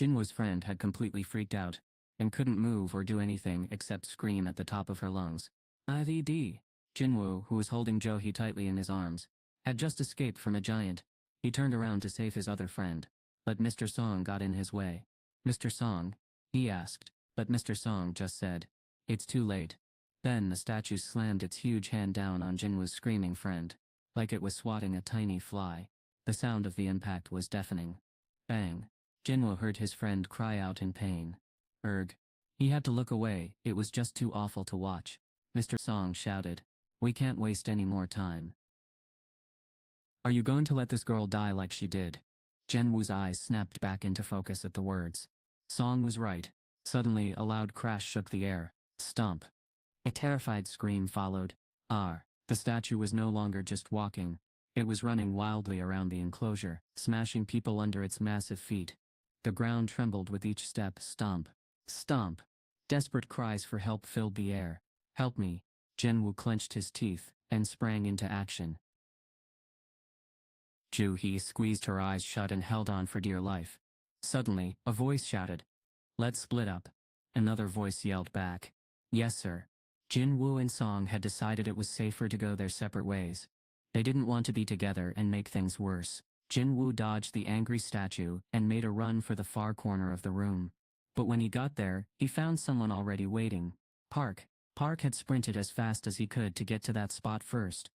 Jin-Woo's friend had completely freaked out, and couldn't move or do anything except scream at the top of her lungs. IVD. Jin-Woo, who was holding Jo-hee tightly in his arms, had just escaped from a giant. He turned around to save his other friend, but Mr. Song got in his way. Mr. Song? He asked, but Mr. Song just said, "It's too late." Then the statue slammed its huge hand down on Jin-Woo's screaming friend, like it was swatting a tiny fly. The sound of the impact was deafening. Bang! Jin-Woo heard his friend cry out in pain. Erg. He had to look away, it was just too awful to watch. Mr. Song shouted, "We can't waste any more time. Are you going to let this girl die like she did?" Jin-Woo's eyes snapped back into focus at the words. Song was right. Suddenly, a loud crash shook the air. Stomp. A terrified scream followed. The statue was no longer just walking. It was running wildly around the enclosure, smashing people under its massive feet. The ground trembled with each step. Stomp. Stomp. Desperate cries for help filled the air. "Help me." Jin-Woo clenched his teeth and sprang into action. Jo-hee squeezed her eyes shut and held on for dear life. Suddenly, a voice shouted, "Let's split up." Another voice yelled back, "Yes, sir." Jin-Woo and Song had decided it was safer to go their separate ways. They didn't want to be together and make things worse. Jin-Woo dodged the angry statue and made a run for the far corner of the room. But when he got there, he found someone already waiting. Park. Park had sprinted as fast as he could to get to that spot first.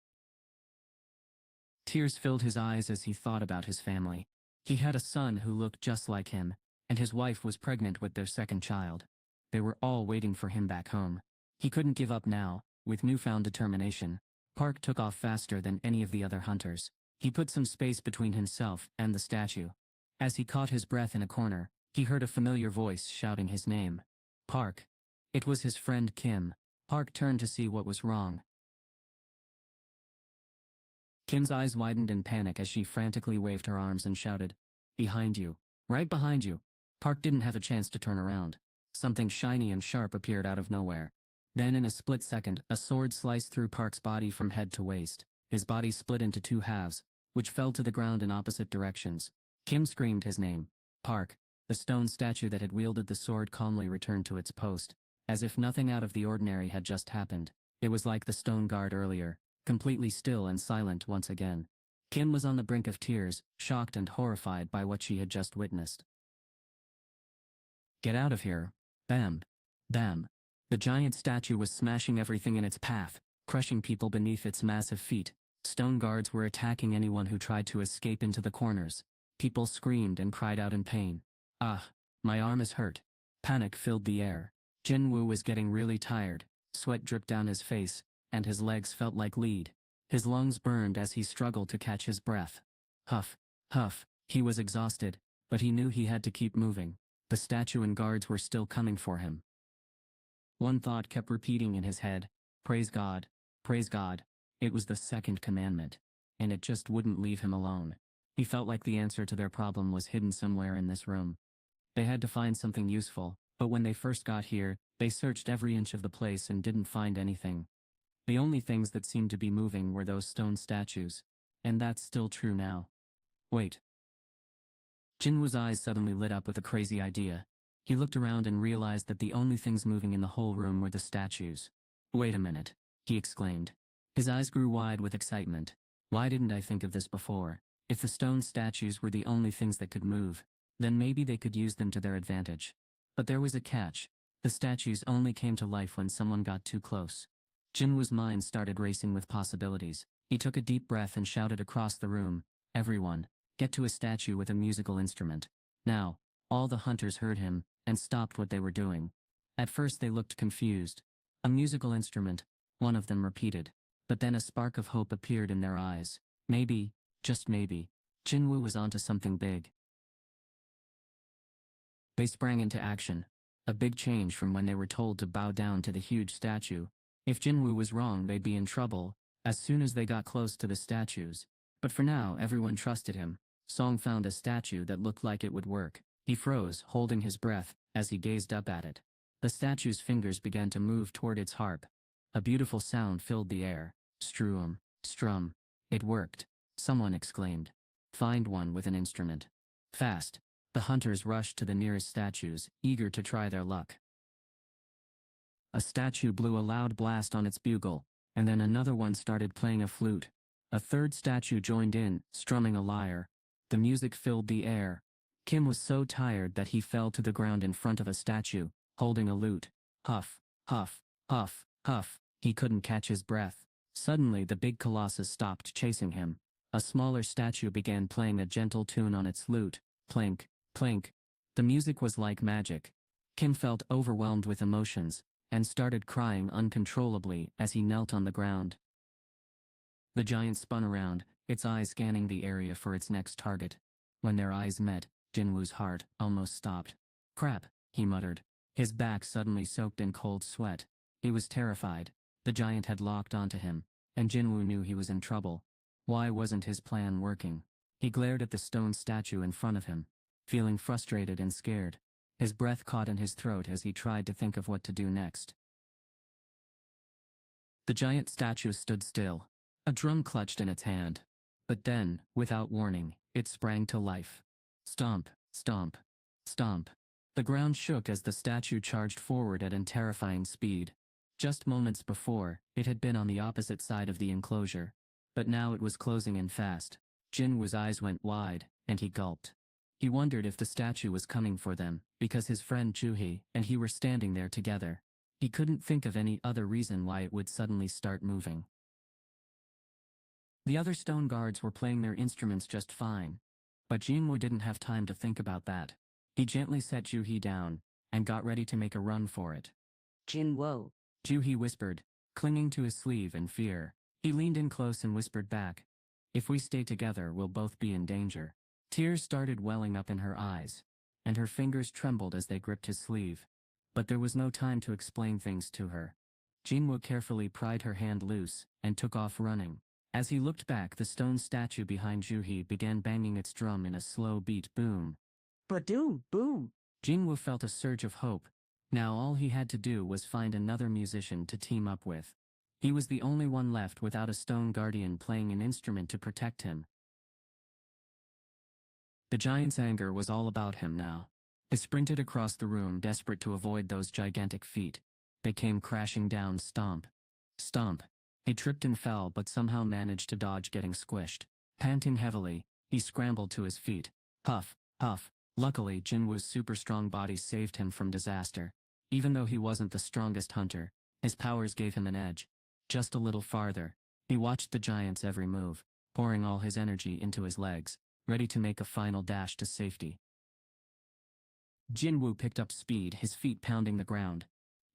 Tears filled his eyes as he thought about his family. He had a son who looked just like him, and his wife was pregnant with their second child. They were all waiting for him back home. He couldn't give up now. With newfound determination, Park took off faster than any of the other hunters. He put some space between himself and the statue. As he caught his breath in a corner, he heard a familiar voice shouting his name. Park. It was his friend Kim. Park turned to see what was wrong. Kim's eyes widened in panic as she frantically waved her arms and shouted, "Behind you. Right behind you." Park didn't have a chance to turn around. Something shiny and sharp appeared out of nowhere. Then in a split second, a sword sliced through Park's body from head to waist. His body split into two halves, which fell to the ground in opposite directions. Kim screamed his name. Park. The stone statue that had wielded the sword calmly returned to its post, as if nothing out of the ordinary had just happened. It was like the stone guard earlier, completely still and silent once again. Kim was on the brink of tears, shocked and horrified by what she had just witnessed. "Get out of here." Bam. Bam. The giant statue was smashing everything in its path, crushing people beneath its massive feet. Stone guards were attacking anyone who tried to escape into the corners. People screamed and cried out in pain. "Ah, my arm is hurt." Panic filled the air. Jin-Woo was getting really tired. Sweat dripped down his face, and his legs felt like lead. His lungs burned as he struggled to catch his breath. Huff, huff. He was exhausted, but he knew he had to keep moving. The statue and guards were still coming for him. One thought kept repeating in his head. Praise God. Praise God. It was the second commandment, and it just wouldn't leave him alone. He felt like the answer to their problem was hidden somewhere in this room. They had to find something useful, but when they first got here, they searched every inch of the place and didn't find anything. The only things that seemed to be moving were those stone statues, and that's still true now. Wait. Jin-Woo's eyes suddenly lit up with a crazy idea. He looked around and realized that the only things moving in the whole room were the statues. "Wait a minute," he exclaimed. His eyes grew wide with excitement. "Why didn't I think of this before? If the stone statues were the only things that could move, then maybe they could use them to their advantage." But there was a catch. The statues only came to life when someone got too close. Jin-Woo's mind started racing with possibilities. He took a deep breath and shouted across the room, "Everyone, get to a statue with a musical instrument." Now, all the hunters heard him and stopped what they were doing. At first they looked confused. "A musical instrument," one of them repeated. But then a spark of hope appeared in their eyes. Maybe, just maybe, Jin-Woo was onto something big. They sprang into action. A big change from when they were told to bow down to the huge statue. If Jin-Woo was wrong, they'd be in trouble as soon as they got close to the statues. But for now, everyone trusted him. Song found a statue that looked like it would work. He froze, holding his breath, as he gazed up at it. The statue's fingers began to move toward its harp. A beautiful sound filled the air. Strum, strum. It worked. Someone exclaimed. "Find one with an instrument. Fast." The hunters rushed to the nearest statues, eager to try their luck. A statue blew a loud blast on its bugle, and then another one started playing a flute. A third statue joined in, strumming a lyre. The music filled the air. Kim was so tired that he fell to the ground in front of a statue, holding a lute. Huff, huff, huff, huff. He couldn't catch his breath. Suddenly the big colossus stopped chasing him. A smaller statue began playing a gentle tune on its lute. Plink, plink. The music was like magic. Kim felt overwhelmed with emotions, and started crying uncontrollably as he knelt on the ground. The giant spun around, its eyes scanning the area for its next target. When their eyes met, Jin-Woo's heart almost stopped. Crap, he muttered, his back suddenly soaked in cold sweat. He was terrified. The giant had locked onto him, and Jin-Woo knew he was in trouble. Why wasn't his plan working? He glared at the stone statue in front of him, feeling frustrated and scared. His breath caught in his throat as he tried to think of what to do next. The giant statue stood still, a drum clutched in its hand. But then, without warning, it sprang to life. Stomp, stomp, stomp. The ground shook as the statue charged forward at a terrifying speed. Just moments before, it had been on the opposite side of the enclosure. But now it was closing in fast. Jin-Woo's eyes went wide, and he gulped. He wondered if the statue was coming for them, because his friend Joo-hee and he were standing there together. He couldn't think of any other reason why it would suddenly start moving. The other stone guards were playing their instruments just fine. But Jin-Woo didn't have time to think about that. He gently set Joo-hee down, and got ready to make a run for it. Jin-Woo, Joo-hee whispered, clinging to his sleeve in fear. He leaned in close and whispered back, "If we stay together, we'll both be in danger." Tears started welling up in her eyes, and her fingers trembled as they gripped his sleeve. But there was no time to explain things to her. Jin-Woo carefully pried her hand loose, and took off running. As he looked back, the stone statue behind Joo-hee began banging its drum in a slow beat boom. ba-doom, boom. Jin-Woo felt a surge of hope. Now all he had to do was find another musician to team up with. He was the only one left without a stone guardian playing an instrument to protect him. The giant's anger was all about him now. He sprinted across the room, desperate to avoid those gigantic feet. They came crashing down. Stomp. Stomp. He tripped and fell, but somehow managed to dodge getting squished. Panting heavily, he scrambled to his feet. Huff, huff. Luckily, Jin-Woo's super strong body saved him from disaster. Even though he wasn't the strongest hunter, his powers gave him an edge. Just a little farther, he watched the giant's every move, pouring all his energy into his legs, ready to make a final dash to safety. Jin-Woo picked up speed, his feet pounding the ground.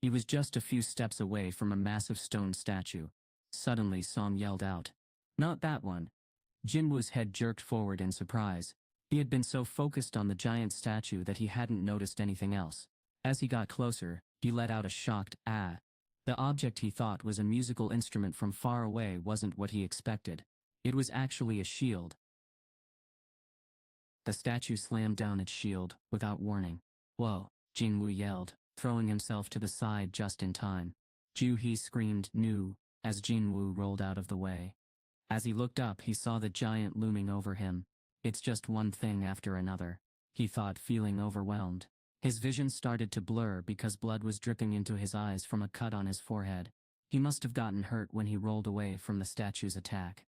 He was just a few steps away from a massive stone statue. Suddenly Song yelled out, "Not that one." Jin-Woo's head jerked forward in surprise. He had been so focused on the giant statue that he hadn't noticed anything else. As he got closer, he let out a shocked "ah." The object he thought was a musical instrument from far away wasn't what he expected. It was actually a shield. The statue slammed down its shield, without warning. "Whoa," Jin-Woo yelled, throwing himself to the side just in time. Joo-hee screamed "no" as Jin-Woo rolled out of the way. As he looked up, he saw the giant looming over him. It's just one thing after another, he thought, feeling overwhelmed. His vision started to blur because blood was dripping into his eyes from a cut on his forehead. He must have gotten hurt when he rolled away from the statue's attack.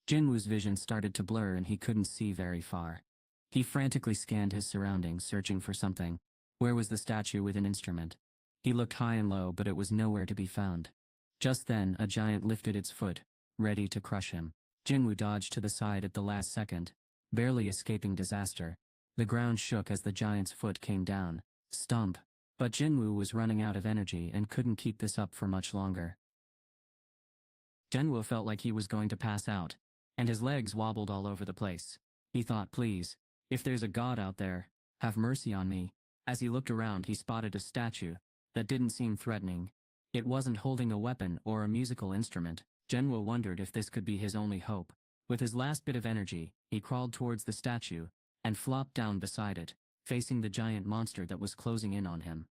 Jin-Woo's vision started to blur and he couldn't see very far. He frantically scanned his surroundings, searching for something. Where was the statue with an instrument? He looked high and low, but it was nowhere to be found. Just then, a giant lifted its foot, ready to crush him. Jin-Woo dodged to the side at the last second, barely escaping disaster. The ground shook as the giant's foot came down. Stomp. But Jin-Woo was running out of energy and couldn't keep this up for much longer. Jin-Woo felt like he was going to pass out, and his legs wobbled all over the place. He thought, "Please, if there's a god out there, have mercy on me." As he looked around, he spotted a statue that didn't seem threatening. It wasn't holding a weapon or a musical instrument. Jin-Woo wondered if this could be his only hope. With his last bit of energy, he crawled towards the statue and flopped down beside it, facing the giant monster that was closing in on him.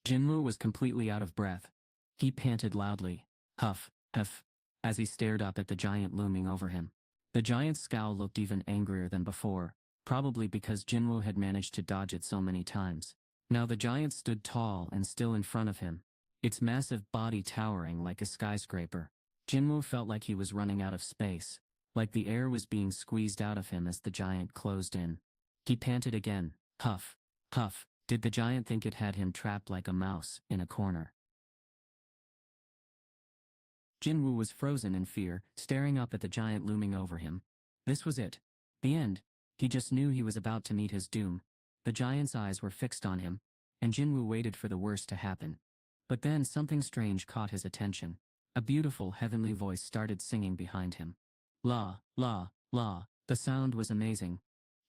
Jin-Woo was completely out of breath. He panted loudly, huff, huff, as he stared up at the giant looming over him. The giant's scowl looked even angrier than before, probably because Jin-Woo had managed to dodge it so many times. Now the giant stood tall and still in front of him, its massive body towering like a skyscraper. Jin-Woo felt like he was running out of space, like the air was being squeezed out of him as the giant closed in. He panted again, huff, huff. Did the giant think it had him trapped like a mouse in a corner? Jin-Woo was frozen in fear, staring up at the giant looming over him. This was it. The end. He just knew he was about to meet his doom. The giant's eyes were fixed on him, and Jin-Woo waited for the worst to happen. But then something strange caught his attention. A beautiful heavenly voice started singing behind him. La, la, la. The sound was amazing.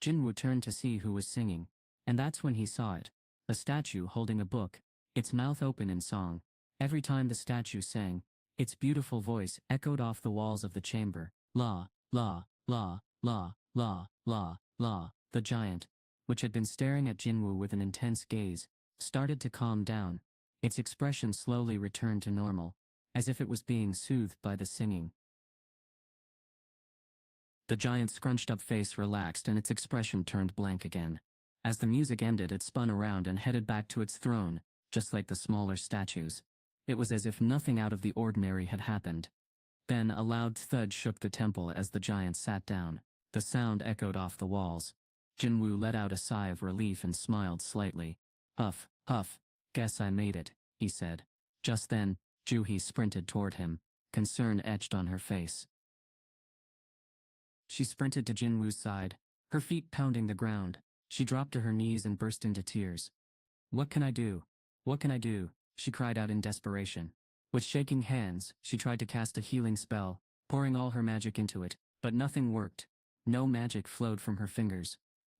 Jin-Woo turned to see who was singing, and that's when he saw it. A statue holding a book, its mouth open in song. Every time the statue sang, its beautiful voice echoed off the walls of the chamber. La, la, la, la, la, la, la. The giant, which had been staring at Jin-Woo with an intense gaze, started to calm down. Its expression slowly returned to normal, as if it was being soothed by the singing. The giant's scrunched-up face relaxed and its expression turned blank again. As the music ended, it spun around and headed back to its throne, just like the smaller statues. It was as if nothing out of the ordinary had happened. Then a loud thud shook the temple as the giant sat down. The sound echoed off the walls. Jin-Woo let out a sigh of relief and smiled slightly. Huff, huff. Guess I made it, he said. Just then, Joo-hee sprinted toward him, concern etched on her face. She sprinted to Jin-Woo's side, her feet pounding the ground. She dropped to her knees and burst into tears. What can I do? What can I do? She cried out in desperation. With shaking hands, she tried to cast a healing spell, pouring all her magic into it, but nothing worked. No magic flowed from her fingers.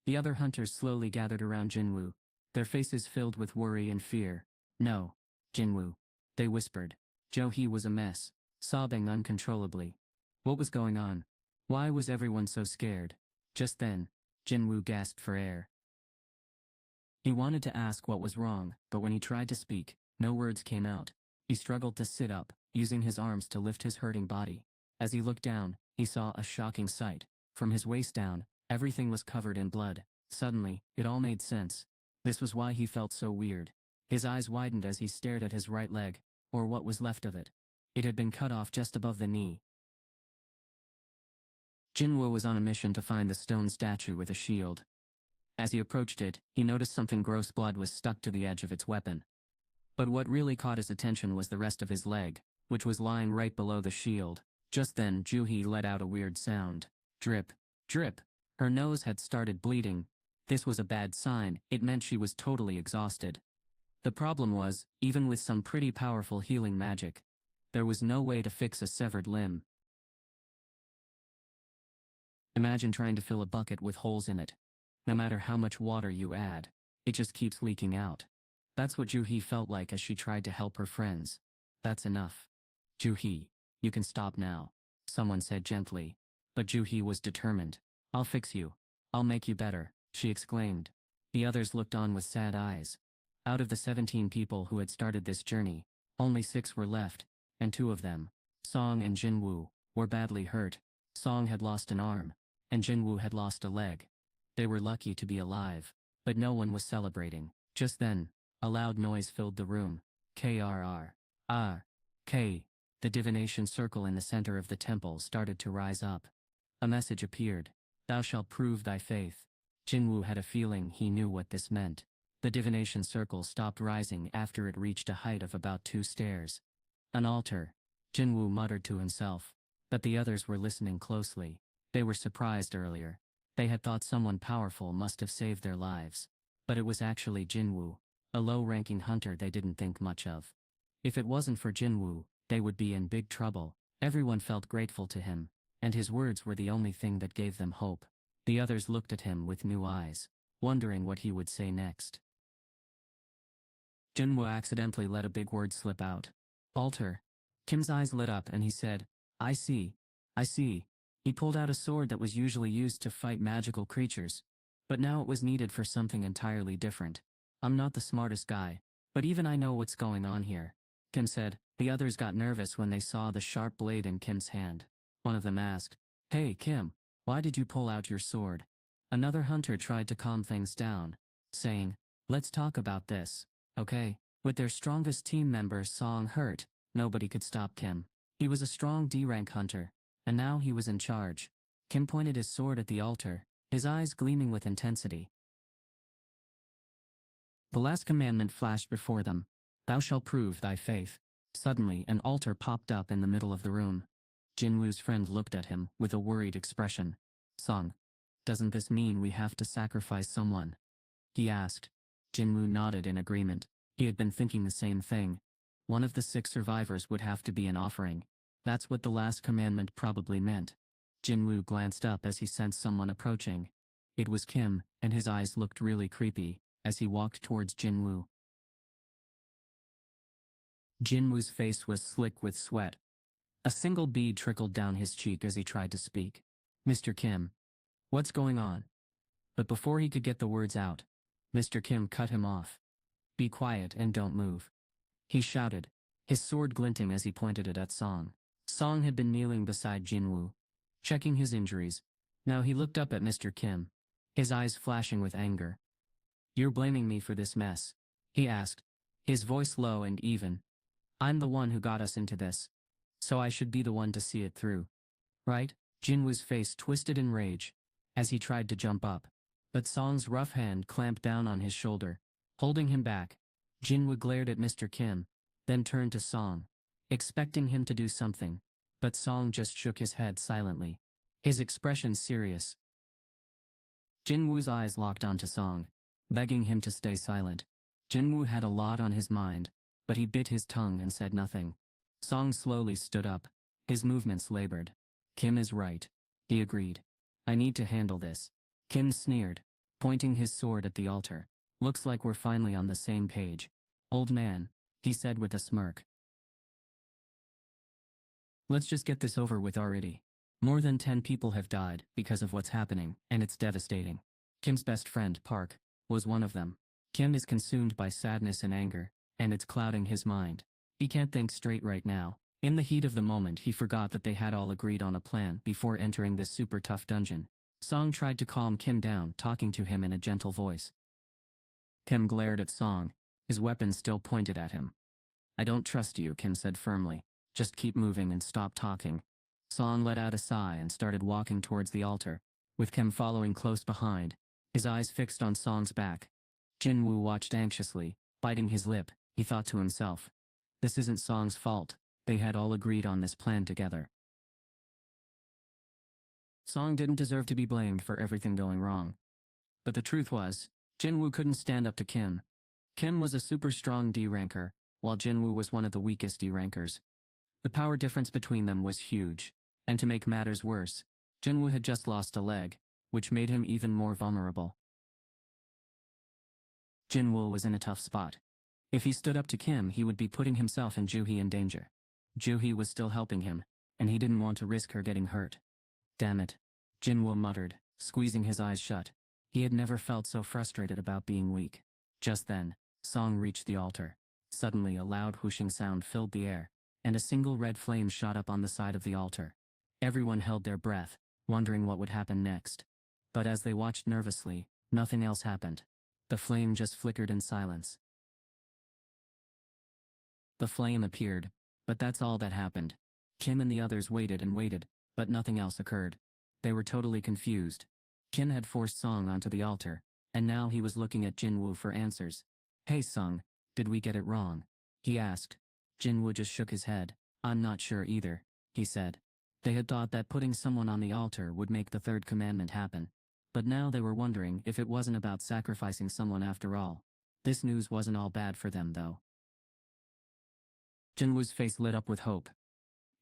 The other hunters slowly gathered around Jin-Woo, their faces filled with worry and fear. No, Jin-Woo, they whispered. Joo-hee was a mess, sobbing uncontrollably. What was going on? Why was everyone so scared? Just then, Jin-Woo gasped for air. He wanted to ask what was wrong, but when he tried to speak, no words came out. He struggled to sit up, using his arms to lift his hurting body. As he looked down, he saw a shocking sight. From his waist down, everything was covered in blood. Suddenly, it all made sense. This was why he felt so weird. His eyes widened as he stared at his right leg, or what was left of it. It had been cut off just above the knee. Jin-Woo was on a mission to find the stone statue with a shield. As he approached it, he noticed something gross. Blood was stuck to the edge of its weapon. But what really caught his attention was the rest of his leg, which was lying right below the shield. Just then, Joo-hee let out a weird sound. Drip, drip. Her nose had started bleeding. This was a bad sign. It meant she was totally exhausted. The problem was, even with some pretty powerful healing magic, there was no way to fix a severed limb. Imagine trying to fill a bucket with holes in it. No matter how much water you add, it just keeps leaking out. That's what Joo-hee felt like as she tried to help her friends. That's enough. Joo-hee, you can stop now, someone said gently. But Joo-hee was determined. I'll fix you. I'll make you better, she exclaimed. The others looked on with sad eyes. Out of the 17 people who had started this journey, only 6 were left, and 2 of them, Song and Jin-Woo, were badly hurt. Song had lost an arm, and Jin-Woo had lost a leg. They were lucky to be alive, but no one was celebrating. Just then, a loud noise filled the room. Krr. K. The divination circle in the center of the temple started to rise up. A message appeared. Thou shalt prove thy faith. Jin-Woo had a feeling he knew what this meant. The divination circle stopped rising after it reached a height of about 2 stairs. An altar, Jin-Woo muttered to himself. But the others were listening closely. They were surprised earlier. They had thought someone powerful must have saved their lives. But it was actually Jin-Woo, a low-ranking hunter they didn't think much of. If it wasn't for Jin-Woo, they would be in big trouble. Everyone felt grateful to him, and his words were the only thing that gave them hope. The others looked at him with new eyes, wondering what he would say next. Jin-Woo accidentally let a big word slip out. Altar. Kim's eyes lit up and he said, I see. I see. He pulled out a sword that was usually used to fight magical creatures, but now it was needed for something entirely different. I'm not the smartest guy, but even I know what's going on here, Kim said. The others got nervous when they saw the sharp blade in Kim's hand. One of them asked, Hey Kim, why did you pull out your sword? Another hunter tried to calm things down, saying, "Let's talk about this, okay?" With their strongest team member Song hurt, nobody could stop Kim. He was a strong D-rank hunter, and now he was in charge. Kim pointed his sword at the altar, his eyes gleaming with intensity. The last commandment flashed before them. "Thou shalt prove thy faith." Suddenly, an altar popped up in the middle of the room. Jin-Woo's friend looked at him with a worried expression. "Song, doesn't this mean we have to sacrifice someone?" he asked. Jin-Woo nodded in agreement. He had been thinking the same thing. One of the 6 survivors would have to be an offering. That's what the last commandment probably meant. Jin-Woo glanced up as he sensed someone approaching. It was Kim, and his eyes looked really creepy as he walked towards Jin-Woo. Jin-Woo's face was slick with sweat. A single bead trickled down his cheek as he tried to speak. "Mr. Kim, what's going on?" But before he could get the words out, Mr. Kim cut him off. "Be quiet and don't move," he shouted, his sword glinting as he pointed it at Song. Song had been kneeling beside Jin-Woo, checking his injuries. Now he looked up at Mr. Kim, his eyes flashing with anger. "You're blaming me for this mess?" he asked, his voice low and even. "I'm the one who got us into this, so I should be the one to see it through, right?" Jin-Woo's face twisted in rage as he tried to jump up, but Song's rough hand clamped down on his shoulder, holding him back. Jin-Woo glared at Mr. Kim, then turned to Song, expecting him to do something, but Song just shook his head silently, his expression serious. Jin-Woo's eyes locked onto Song, begging him to stay silent. Jin-Woo had a lot on his mind, but he bit his tongue and said nothing. Song slowly stood up, his movements labored. "Kim is right," he agreed. "I need to handle this." Kim sneered, pointing his sword at the altar. "Looks like we're finally on the same page, old man," he said with a smirk. "Let's just get this over with already. More than 10 people have died because of what's happening, and it's devastating." Kim's best friend, Park, was one of them. Kim is consumed by sadness and anger, and it's clouding his mind. He can't think straight right now. In the heat of the moment, he forgot that they had all agreed on a plan before entering this super tough dungeon. Song tried to calm Kim down, talking to him in a gentle voice. Kim glared at Song, his weapon still pointed at him. "I don't trust you," Kim said firmly. "Just keep moving and stop talking." Song let out a sigh and started walking towards the altar, with Kim following close behind, his eyes fixed on Song's back. Jin-Woo watched anxiously, biting his lip. He thought to himself, "This isn't Song's fault. They had all agreed on this plan together. Song didn't deserve to be blamed for everything going wrong." But the truth was, Jin-Woo couldn't stand up to Kim. Kim was a super strong D-ranker, while Jin-Woo was one of the weakest D-rankers. The power difference between them was huge, and to make matters worse, Jin-Woo had just lost a leg, which made him even more vulnerable. Jin-Woo was in a tough spot. If he stood up to Kim, he would be putting himself and Joo-hee in danger. Joo-hee was still helping him, and he didn't want to risk her getting hurt. "Damn it," Jin-Woo muttered, squeezing his eyes shut. He had never felt so frustrated about being weak. Just then, Song reached the altar. Suddenly a loud whooshing sound filled the air, and a single red flame shot up on the side of the altar. Everyone held their breath, wondering what would happen next. But as they watched nervously, nothing else happened. The flame just flickered in silence. The flame appeared, but that's all that happened. Kim and the others waited and waited, but nothing else occurred. They were totally confused. Kim had forced Song onto the altar, and now he was looking at Jin-Woo for answers. "Hey Song, did we get it wrong?" he asked. Jin-Woo just shook his head. "I'm not sure either," he said. They had thought that putting someone on the altar would make the third commandment happen. But now they were wondering if it wasn't about sacrificing someone after all. This news wasn't all bad for them though. Jin-Woo's face lit up with hope.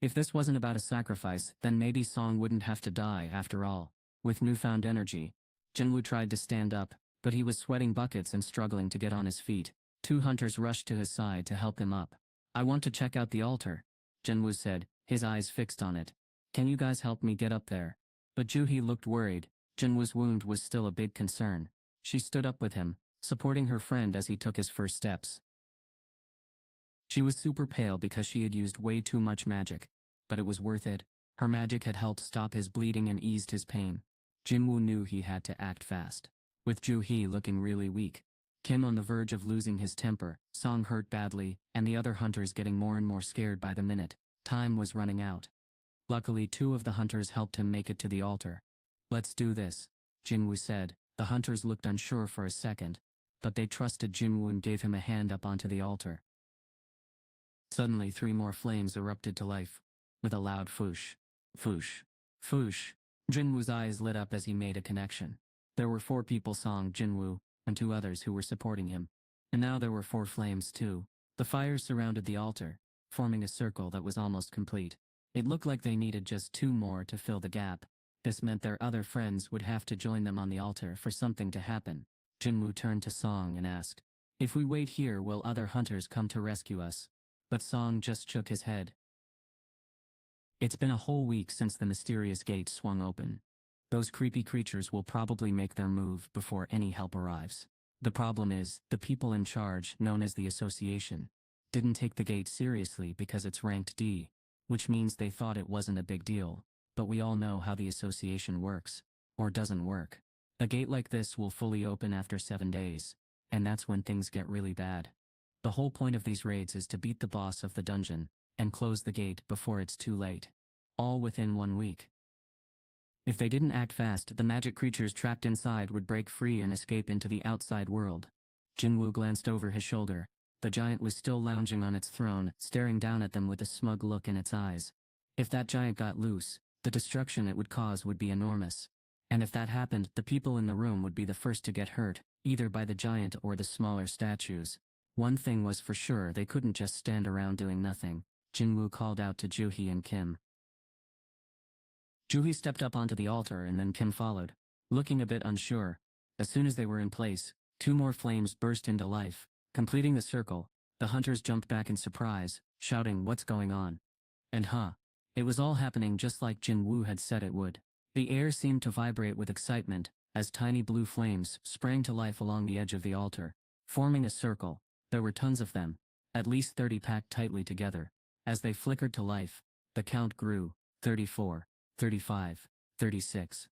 If this wasn't about a sacrifice, then maybe Song wouldn't have to die after all. With newfound energy, Jin-Woo tried to stand up, but he was sweating buckets and struggling to get on his feet. 2 hunters rushed to his side to help him up. "I want to check out the altar," Jin-Woo said, his eyes fixed on it. "Can you guys help me get up there?" But Joo-hee looked worried. Jin-Woo's wound was still a big concern. She stood up with him, supporting her friend as he took his first steps. She was super pale because she had used way too much magic, but it was worth it. Her magic had helped stop his bleeding and eased his pain. Jin-Woo knew he had to act fast. With Joo-hee looking really weak, Kim on the verge of losing his temper, Song hurt badly, and the other hunters getting more and more scared by the minute, time was running out. Luckily 2 of the hunters helped him make it to the altar. "Let's do this," Jin-Woo said. The hunters looked unsure for a second, but they trusted Jin-Woo and gave him a hand up onto the altar. Suddenly 3 more flames erupted to life. With a loud foosh, foosh, foosh, Jin-Woo's eyes lit up as he made a connection. There were 4 people, Song, Jin-Woo, and 2 others who were supporting him. And now there were 4 flames too. The fires surrounded the altar, forming a circle that was almost complete. It looked like they needed just 2 more to fill the gap. This meant their other friends would have to join them on the altar for something to happen. Jin-Woo turned to Song and asked, "If we wait here, will other hunters come to rescue us?" But Song just shook his head. It's been a whole week since the mysterious gate swung open. Those creepy creatures will probably make their move before any help arrives. The problem is, the people in charge, known as the Association, didn't take the gate seriously because it's ranked D, which means they thought it wasn't a big deal. But we all know how the Association works, or doesn't work. A gate like this will fully open after 7 days, and that's when things get really bad. The whole point of these raids is to beat the boss of the dungeon, and close the gate before it's too late. All within 1 week. If they didn't act fast, the magic creatures trapped inside would break free and escape into the outside world. Jin-Woo glanced over his shoulder. The giant was still lounging on its throne, staring down at them with a smug look in its eyes. If that giant got loose, the destruction it would cause would be enormous. And if that happened, the people in the room would be the first to get hurt, either by the giant or the smaller statues. One thing was for sure, they couldn't just stand around doing nothing. Jin-Woo called out to Joo-hee and Kim. Joo-hee stepped up onto the altar and then Kim followed, looking a bit unsure. As soon as they were in place, 2 more flames burst into life, completing the circle. The hunters jumped back in surprise, shouting, "What's going on?" And it was all happening just like Jin-Woo had said it would. The air seemed to vibrate with excitement, as tiny blue flames sprang to life along the edge of the altar, forming a circle. There were tons of them, at least 30 packed tightly together. As they flickered to life, the count grew, 34, 35, 36.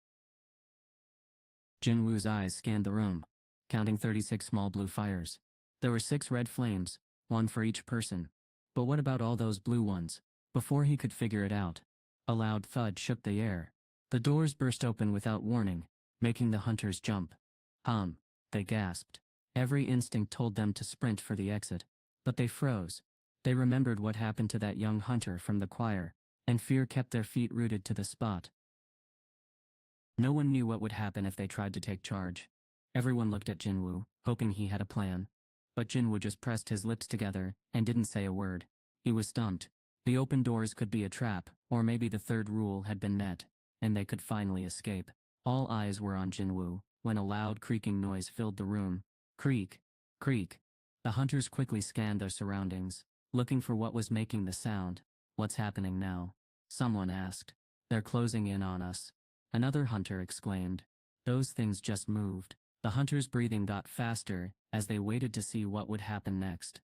Jin-Woo's eyes scanned the room, counting 36 small blue fires. There were 6 red flames, 1 for each person. But what about all those blue ones? Before he could figure it out, a loud thud shook the air. The doors burst open without warning, making the hunters jump. They gasped. Every instinct told them to sprint for the exit. But they froze. They remembered what happened to that young hunter from the choir, and fear kept their feet rooted to the spot. No one knew what would happen if they tried to take charge. Everyone looked at Jin-Woo, hoping he had a plan. But Jin-Woo just pressed his lips together and didn't say a word. He was stumped. The open doors could be a trap, or maybe the 3rd rule had been met, and they could finally escape. All eyes were on Jin-Woo, when a loud creaking noise filled the room. Creak, creak. The hunters quickly scanned their surroundings, looking for what was making the sound. "What's happening now?" someone asked. "They're closing in on us," another hunter exclaimed. Those things just moved. The hunters' breathing got faster as they waited to see what would happen next.